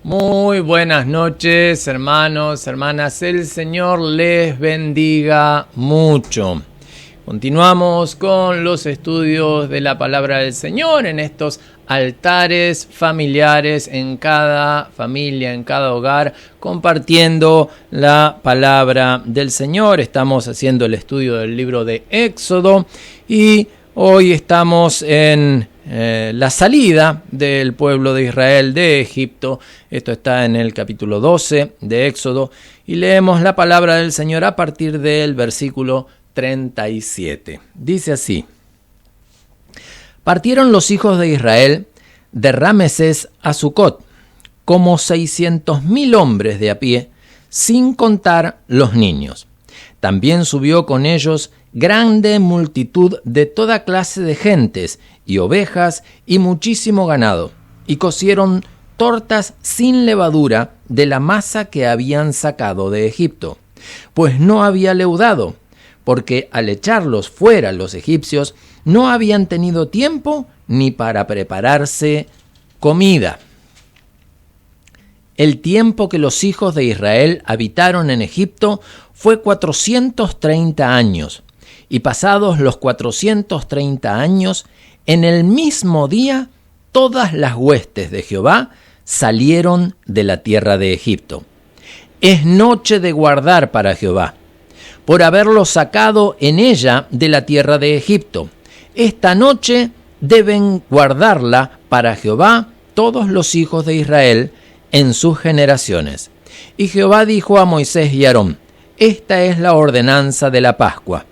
Muy buenas noches, hermanos, hermanas. El Señor les bendiga mucho. Continuamos con los estudios de la palabra del Señor en estos altares familiares en cada familia, en cada hogar, compartiendo la palabra del Señor. Estamos haciendo el estudio del libro de Éxodo y hoy estamos en la salida del pueblo de Israel de Egipto. Esto está en el capítulo 12 de Éxodo y leemos la palabra del Señor a partir del versículo 37. Dice así: Partieron los hijos de Israel de Ramesés a Sucot, como 600,000 hombres de a pie, sin contar los niños. También subió con ellos grande multitud de toda clase de gentes y ovejas y muchísimo ganado, y cocieron tortas sin levadura de la masa que habían sacado de Egipto, pues no había leudado, porque al echarlos fuera los egipcios no habían tenido tiempo ni para prepararse comida. El tiempo que los hijos de Israel habitaron en Egipto fue 430 años, y pasados los 430 años, en el mismo día, todas las huestes de Jehová salieron de la tierra de Egipto. Es noche de guardar para Jehová, por haberlos sacado en ella de la tierra de Egipto. Esta noche deben guardarla para Jehová todos los hijos de Israel en sus generaciones. Y Jehová dijo a Moisés y Aarón: Esta es la ordenanza de la Pascua.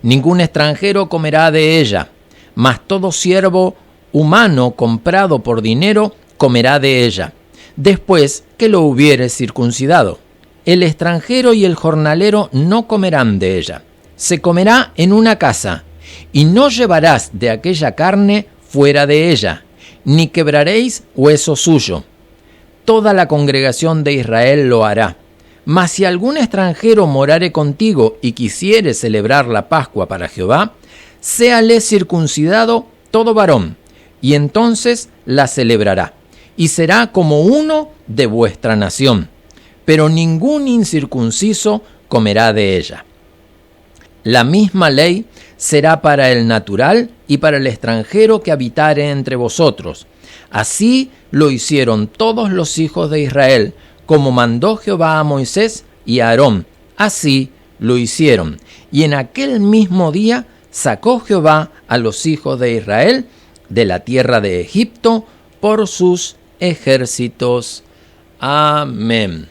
Ningún extranjero comerá de ella, mas todo siervo humano comprado por dinero comerá de ella, después que lo hubiere circuncidado. El extranjero y el jornalero no comerán de ella. Se comerá en una casa, y no llevarás de aquella carne fuera de ella, ni quebraréis hueso suyo. Toda la congregación de Israel lo hará. Mas si algún extranjero morare contigo y quisiere celebrar la Pascua para Jehová, séale circuncidado todo varón, y entonces la celebrará, y será como uno de vuestra nación. Pero ningún incircunciso comerá de ella. La misma ley será para el natural y para el extranjero que habitare entre vosotros. Así lo hicieron todos los hijos de Israel, como mandó Jehová a Moisés y a Aarón. Así lo hicieron. Y en aquel mismo día sacó Jehová a los hijos de Israel de la tierra de Egipto por sus ejércitos. Amén.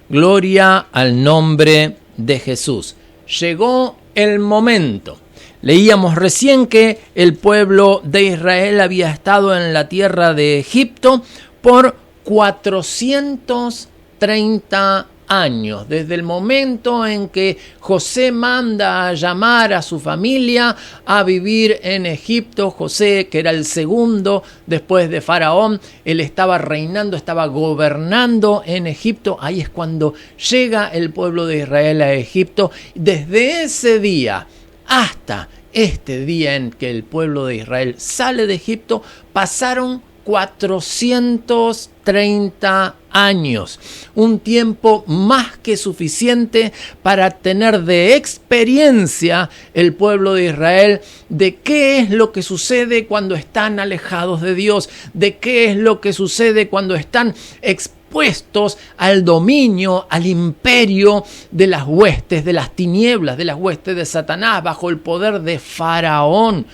Gloria al nombre de Jesús. Llegó el momento. Leíamos recién que el pueblo de Israel había estado en la tierra de Egipto por 430 años, desde el momento en que José manda a llamar a su familia a vivir en Egipto. José, que era el segundo después de Faraón, él estaba reinando, estaba gobernando en Egipto. Ahí es cuando llega el pueblo de Israel a Egipto. Desde ese día hasta este día en que el pueblo de Israel sale de Egipto, pasaron 430 años, un tiempo más que suficiente para tener de experiencia el pueblo de Israel de qué es lo que sucede cuando están alejados de Dios, de qué es lo que sucede cuando están expuestos al dominio, al imperio de las huestes, de las tinieblas, de las huestes de Satanás, bajo el poder de Faraón.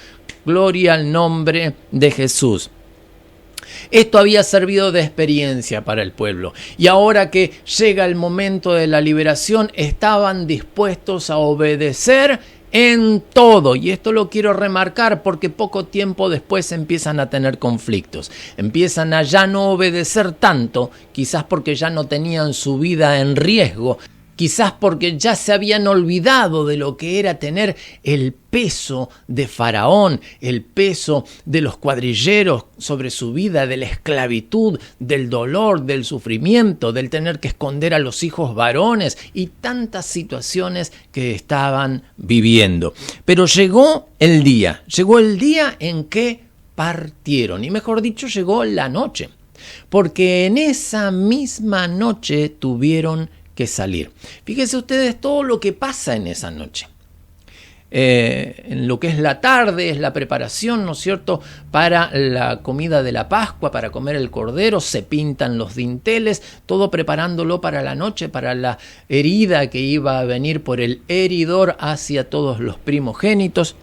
Gloria al nombre de Jesús. Esto había servido de experiencia para el pueblo, y ahora que llega el momento de la liberación, estaban dispuestos a obedecer en todo. Y esto lo quiero remarcar porque poco tiempo después empiezan a tener conflictos. Empiezan a ya no obedecer tanto, quizás porque ya no tenían su vida en riesgo. Quizás porque ya se habían olvidado de lo que era tener el peso de Faraón, el peso de los cuadrilleros sobre su vida, de la esclavitud, del dolor, del sufrimiento, del tener que esconder a los hijos varones y tantas situaciones que estaban viviendo. Pero llegó el día en que partieron, y mejor dicho, llegó la noche. porque en esa misma noche tuvieron que salir. Fíjense ustedes todo lo que pasa en esa noche. En lo que es la tarde, es la preparación, ¿no es cierto?, para la comida de la Pascua, para comer el cordero, se pintan los dinteles, todo preparándolo para la noche, para la herida que iba a venir por el heridor hacia todos los primogénitos.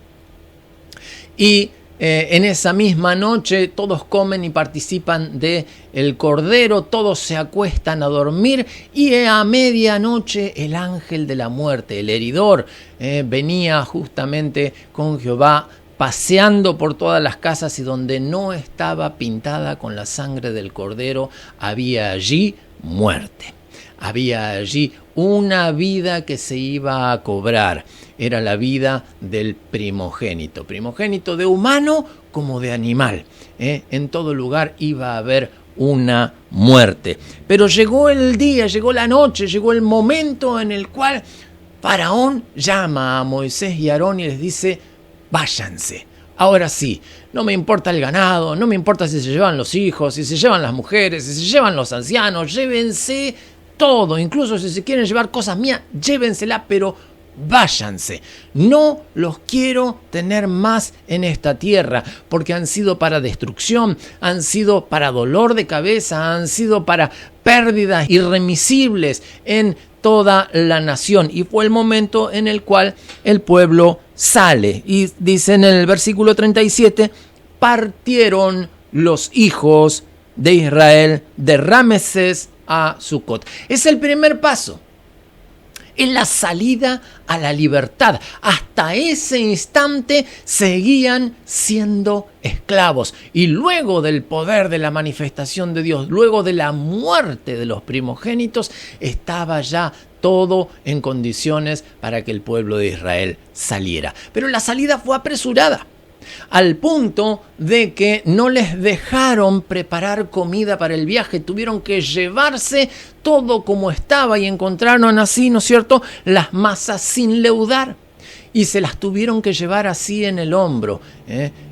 Y en esa misma noche todos comen y participan del cordero, todos se acuestan a dormir y a medianoche el ángel de la muerte, el heridor, venía justamente con Jehová paseando por todas las casas, y donde no estaba pintada con la sangre del cordero había allí muerte. Había allí una vida que se iba a cobrar. Era la vida del primogénito de humano como de animal. En todo lugar iba a haber una muerte. Pero llegó el día, llegó la noche, llegó el momento en el cual Faraón llama a Moisés y Aarón y les dice: váyanse. Ahora sí, no me importa el ganado, no me importa si se llevan los hijos, si se llevan las mujeres, si se llevan los ancianos, llévense todo, incluso si se quieren llevar cosas mías, llévensela, pero váyanse. No los quiero tener más en esta tierra, porque han sido para destrucción, han sido para dolor de cabeza, han sido para pérdidas irremisibles en toda la nación. Y fue el momento en el cual el pueblo sale. Y dice en el versículo 37, partieron los hijos de Israel de Ramesés a Sucot. Es el primer paso. Es la salida a la libertad. Hasta ese instante seguían siendo esclavos. Y luego del poder de la manifestación de Dios, luego de la muerte de los primogénitos, estaba ya todo en condiciones para que el pueblo de Israel saliera. Pero la salida fue apresurada, al punto de que no les dejaron preparar comida para el viaje. Tuvieron que llevarse todo como estaba y encontraron así, ¿no es cierto?, las masas sin leudar. Y se las tuvieron que llevar así en el hombro.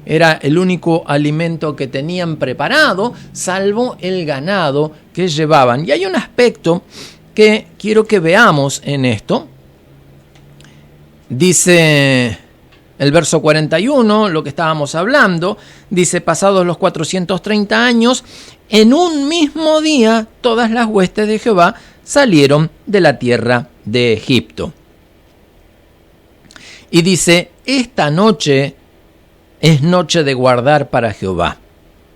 Era el único alimento que tenían preparado, salvo el ganado que llevaban. Y hay un aspecto que quiero que veamos en esto. Dice el verso 41, lo que estábamos hablando, dice: pasados los 430 años, en un mismo día todas las huestes de Jehová salieron de la tierra de Egipto. Y dice: esta noche es noche de guardar para Jehová,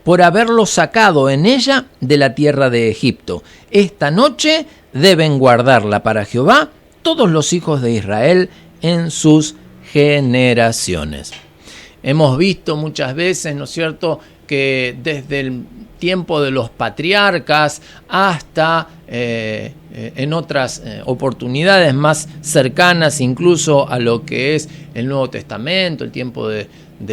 por haberlo sacado en ella de la tierra de Egipto. Esta noche deben guardarla para Jehová todos los hijos de Israel en sus generaciones. Hemos visto muchas veces, ¿no es cierto?, que desde el tiempo de los patriarcas hasta en otras oportunidades más cercanas incluso a lo que es el Nuevo Testamento, el tiempo de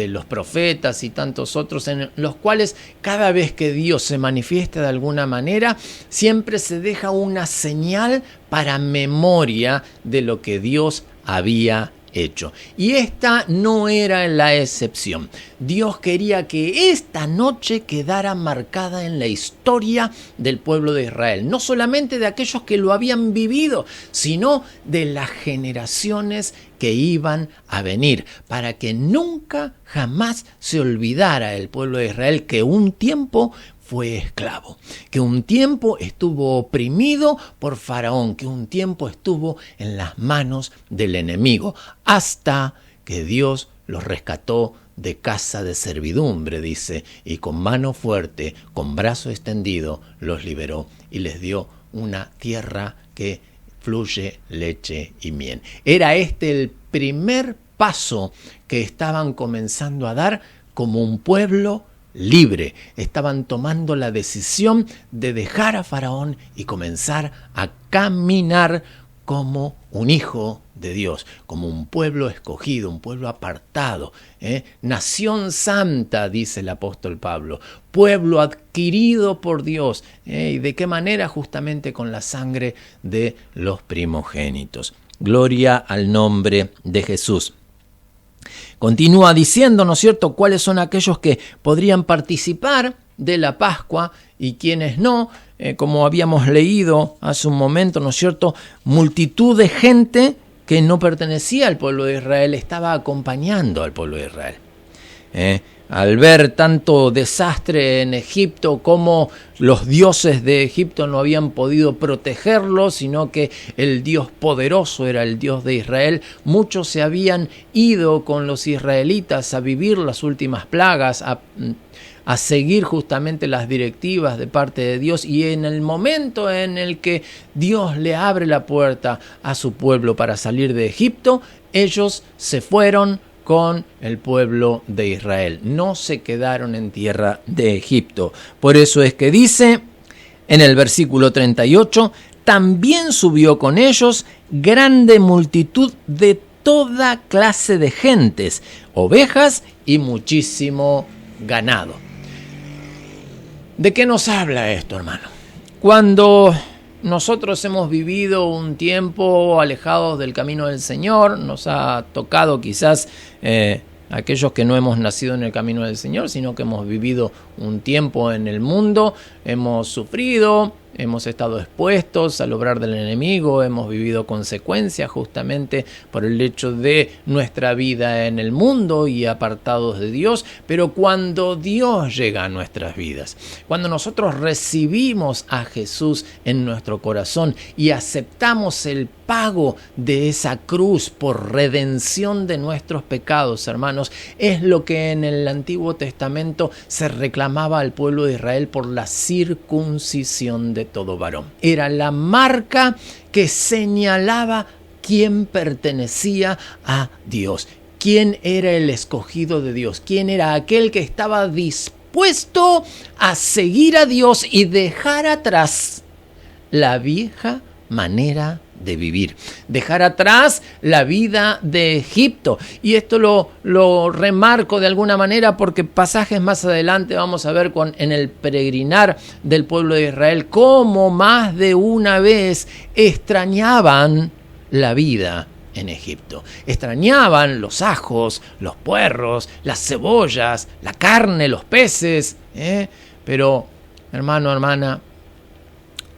los profetas y tantos otros, en los cuales cada vez que Dios se manifiesta de alguna manera, siempre se deja una señal para memoria de lo que Dios había hecho. Y esta no era la excepción. Dios quería que esta noche quedara marcada en la historia del pueblo de Israel, no solamente de aquellos que lo habían vivido, sino de las generaciones que iban a venir, para que nunca jamás se olvidara el pueblo de Israel que un tiempo fue esclavo, que un tiempo estuvo oprimido por Faraón, que un tiempo estuvo en las manos del enemigo, hasta que Dios los rescató de casa de servidumbre, dice, y con mano fuerte, con brazo extendido, los liberó y les dio una tierra que fluye leche y miel. Era este el primer paso que estaban comenzando a dar como un pueblo libre. Estaban tomando la decisión de dejar a Faraón y comenzar a caminar como un hijo de Dios, como un pueblo escogido, un pueblo apartado, nación santa, dice el apóstol Pablo, pueblo adquirido por Dios. ¿Y de qué manera? Justamente con la sangre de los primogénitos. Gloria al nombre de Jesús. Continúa diciendo, ¿no es cierto?, cuáles son aquellos que podrían participar de la Pascua y quienes no, como habíamos leído hace un momento, ¿no es cierto? Multitud de gente que no pertenecía al pueblo de Israel estaba acompañando al pueblo de Israel. Al ver tanto desastre en Egipto, como los dioses de Egipto no habían podido protegerlo, sino que el Dios poderoso era el Dios de Israel, muchos se habían ido con los israelitas a vivir las últimas plagas, a seguir justamente las directivas de parte de Dios, y en el momento en el que Dios le abre la puerta a su pueblo para salir de Egipto, ellos se fueron con el pueblo de Israel, no se quedaron en tierra de Egipto. Por eso es que dice en el versículo 38, también subió con ellos grande multitud de toda clase de gentes, ovejas y muchísimo ganado. ¿De qué nos habla esto, hermano? Cuando nosotros hemos vivido un tiempo alejados del camino del Señor, nos ha tocado quizás aquellos que no hemos nacido en el camino del Señor, sino que hemos vivido un tiempo en el mundo, hemos sufrido, hemos estado expuestos al obrar del enemigo, hemos vivido consecuencias justamente por el hecho de nuestra vida en el mundo y apartados de Dios. Pero cuando Dios llega a nuestras vidas, cuando nosotros recibimos a Jesús en nuestro corazón y aceptamos el pago de esa cruz por redención de nuestros pecados, hermanos, es lo que en el Antiguo Testamento se reclamaba al pueblo de Israel por la circuncisión de todo varón. Era la marca que señalaba quién pertenecía a Dios, quién era el escogido de Dios, quién era aquel que estaba dispuesto a seguir a Dios y dejar atrás la vieja manera de vivir, dejar atrás la vida de Egipto. Y esto lo remarco de alguna manera porque pasajes más adelante vamos a ver en el peregrinar del pueblo de Israel cómo más de una vez extrañaban la vida en Egipto. Extrañaban los ajos, los puerros, las cebollas, la carne, los peces. Pero, hermano, hermana,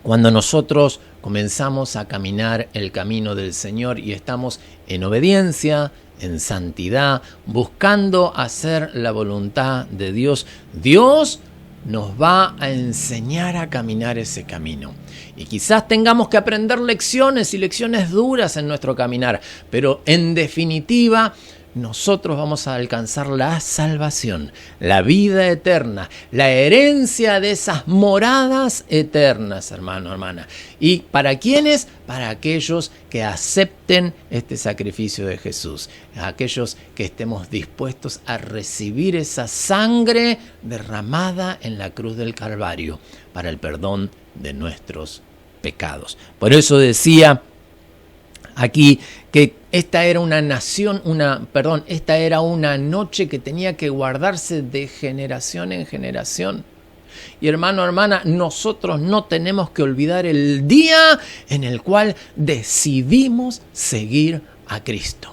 cuando nosotros comenzamos a caminar el camino del Señor y estamos en obediencia, en santidad, buscando hacer la voluntad de Dios, Dios nos va a enseñar a caminar ese camino. Y quizás tengamos que aprender lecciones y lecciones duras en nuestro caminar, pero en definitiva nosotros vamos a alcanzar la salvación, la vida eterna, la herencia de esas moradas eternas, hermano, hermana. ¿Y para quiénes? Para aquellos que acepten este sacrificio de Jesús, aquellos que estemos dispuestos a recibir esa sangre derramada en la cruz del Calvario para el perdón de nuestros pecados. Por eso decía aquí que esta era una noche que tenía que guardarse de generación en generación. Y hermano, hermana, nosotros no tenemos que olvidar el día en el cual decidimos seguir a Cristo.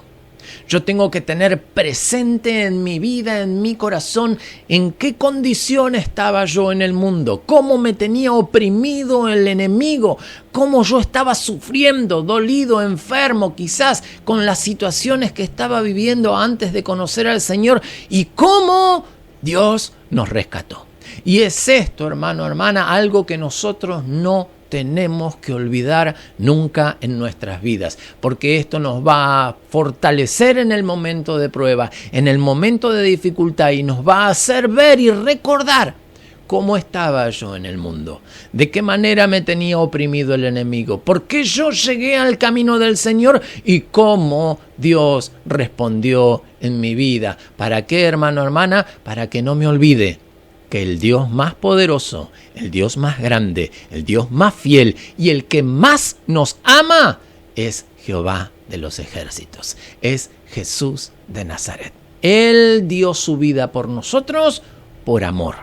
Yo tengo que tener presente en mi vida, en mi corazón, en qué condición estaba yo en el mundo, cómo me tenía oprimido el enemigo, cómo yo estaba sufriendo, dolido, enfermo, quizás con las situaciones que estaba viviendo antes de conocer al Señor y cómo Dios nos rescató. Y es esto, hermano, hermana, algo que nosotros no tenemos que olvidar nunca en nuestras vidas, porque esto nos va a fortalecer en el momento de prueba, en el momento de dificultad, y nos va a hacer ver y recordar cómo estaba yo en el mundo, de qué manera me tenía oprimido el enemigo, por qué yo llegué al camino del Señor y cómo Dios respondió en mi vida. ¿Para qué, hermano, hermana? Para que no me olvide que el Dios más poderoso, el Dios más grande, el Dios más fiel y el que más nos ama es Jehová de los ejércitos, es Jesús de Nazaret. Él dio su vida por nosotros por amor.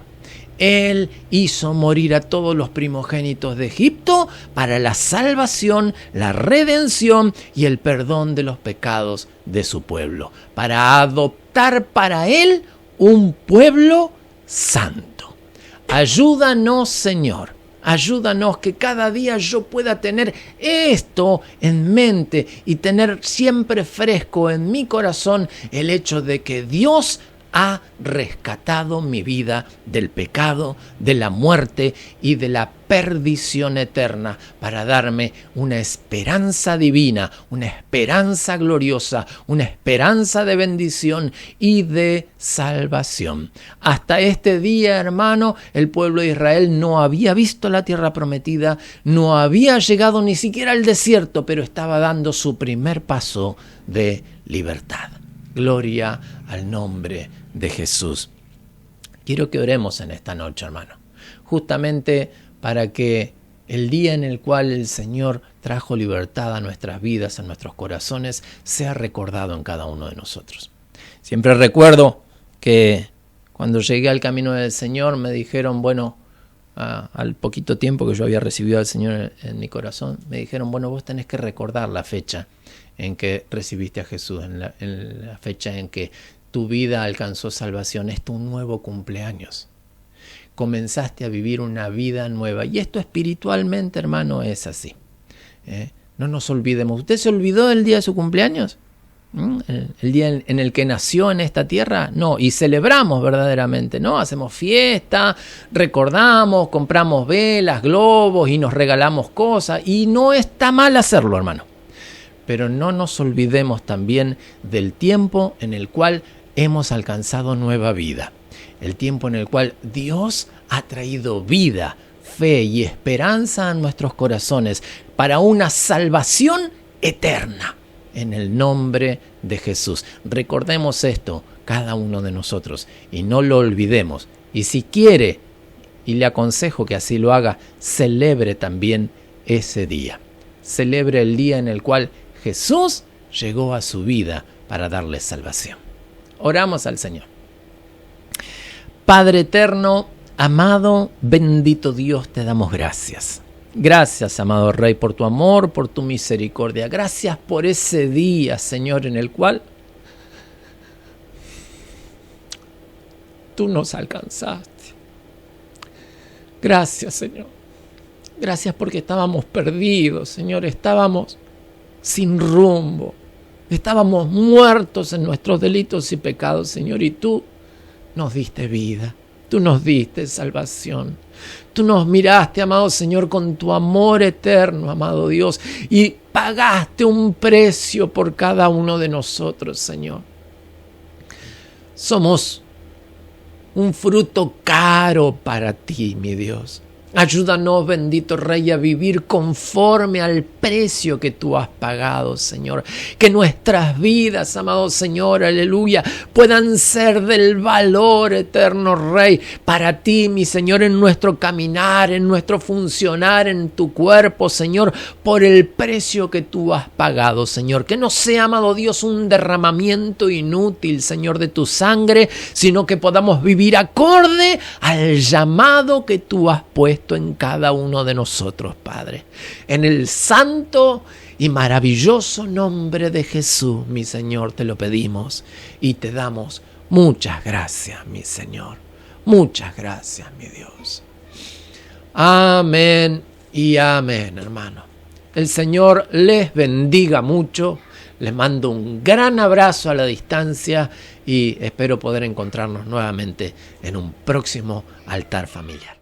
Él hizo morir a todos los primogénitos de Egipto para la salvación, la redención y el perdón de los pecados de su pueblo, para adoptar para Él un pueblo santo. Ayúdanos, Señor. Ayúdanos que cada día yo pueda tener esto en mente y tener siempre fresco en mi corazón el hecho de que Dios ha rescatado mi vida del pecado, de la muerte y de la perdición eterna para darme una esperanza divina, una esperanza gloriosa, una esperanza de bendición y de salvación. Hasta este día, hermano, el pueblo de Israel no había visto la tierra prometida, no había llegado ni siquiera al desierto, pero estaba dando su primer paso de libertad. Gloria al nombre de Jesús. Quiero que oremos en esta noche, hermano, justamente para que el día en el cual el Señor trajo libertad a nuestras vidas, a nuestros corazones, sea recordado en cada uno de nosotros. Siempre recuerdo que cuando llegué al camino del Señor me dijeron, bueno, al poquito tiempo que yo había recibido al Señor en mi corazón, me dijeron, bueno, vos tenés que recordar la fecha en que recibiste a Jesús, en la fecha en que tu vida alcanzó salvación. Es tu nuevo cumpleaños. Comenzaste a vivir una vida nueva. Y esto espiritualmente, hermano, es así. No nos olvidemos. ¿Usted se olvidó del día de su cumpleaños? ¿El día en el que nació en esta tierra? No, y celebramos verdaderamente, ¿no? Hacemos fiesta, recordamos, compramos velas, globos y nos regalamos cosas. Y no está mal hacerlo, hermano. Pero no nos olvidemos también del tiempo en el cual hemos alcanzado nueva vida. El tiempo en el cual Dios ha traído vida, fe y esperanza a nuestros corazones para una salvación eterna en el nombre de Jesús. Recordemos esto, cada uno de nosotros, y no lo olvidemos. Y si quiere, y le aconsejo que así lo haga, celebre también ese día. Celebre el día en el cual Jesús llegó a su vida para darle salvación. Oramos al Señor. Padre eterno, amado, bendito Dios, te damos gracias. Gracias, amado Rey, por tu amor, por tu misericordia. Gracias por ese día, Señor, en el cual tú nos alcanzaste. Gracias, Señor. Gracias porque estábamos perdidos, Señor. Estábamos sin rumbo. Estábamos muertos en nuestros delitos y pecados, Señor, y tú nos diste vida, tú nos diste salvación. Tú nos miraste, amado Señor, con tu amor eterno, amado Dios, y pagaste un precio por cada uno de nosotros, Señor. Somos un fruto caro para ti, mi Dios. Ayúdanos, bendito Rey, a vivir conforme al precio que tú has pagado, Señor. Que nuestras vidas, amado Señor, aleluya, puedan ser del valor eterno, Rey, para ti, mi Señor, en nuestro caminar, en nuestro funcionar, en tu cuerpo, Señor, por el precio que tú has pagado, Señor. Que no sea, amado Dios, un derramamiento inútil, Señor, de tu sangre, sino que podamos vivir acorde al llamado que tú has puesto en cada uno de nosotros, Padre. En el santo y maravilloso nombre de Jesús, mi Señor, te lo pedimos y te damos muchas gracias, mi Señor. Muchas gracias, mi Dios. Amén y amén, hermano. El Señor les bendiga mucho. Les mando un gran abrazo a la distancia y espero poder encontrarnos nuevamente en un próximo altar familiar.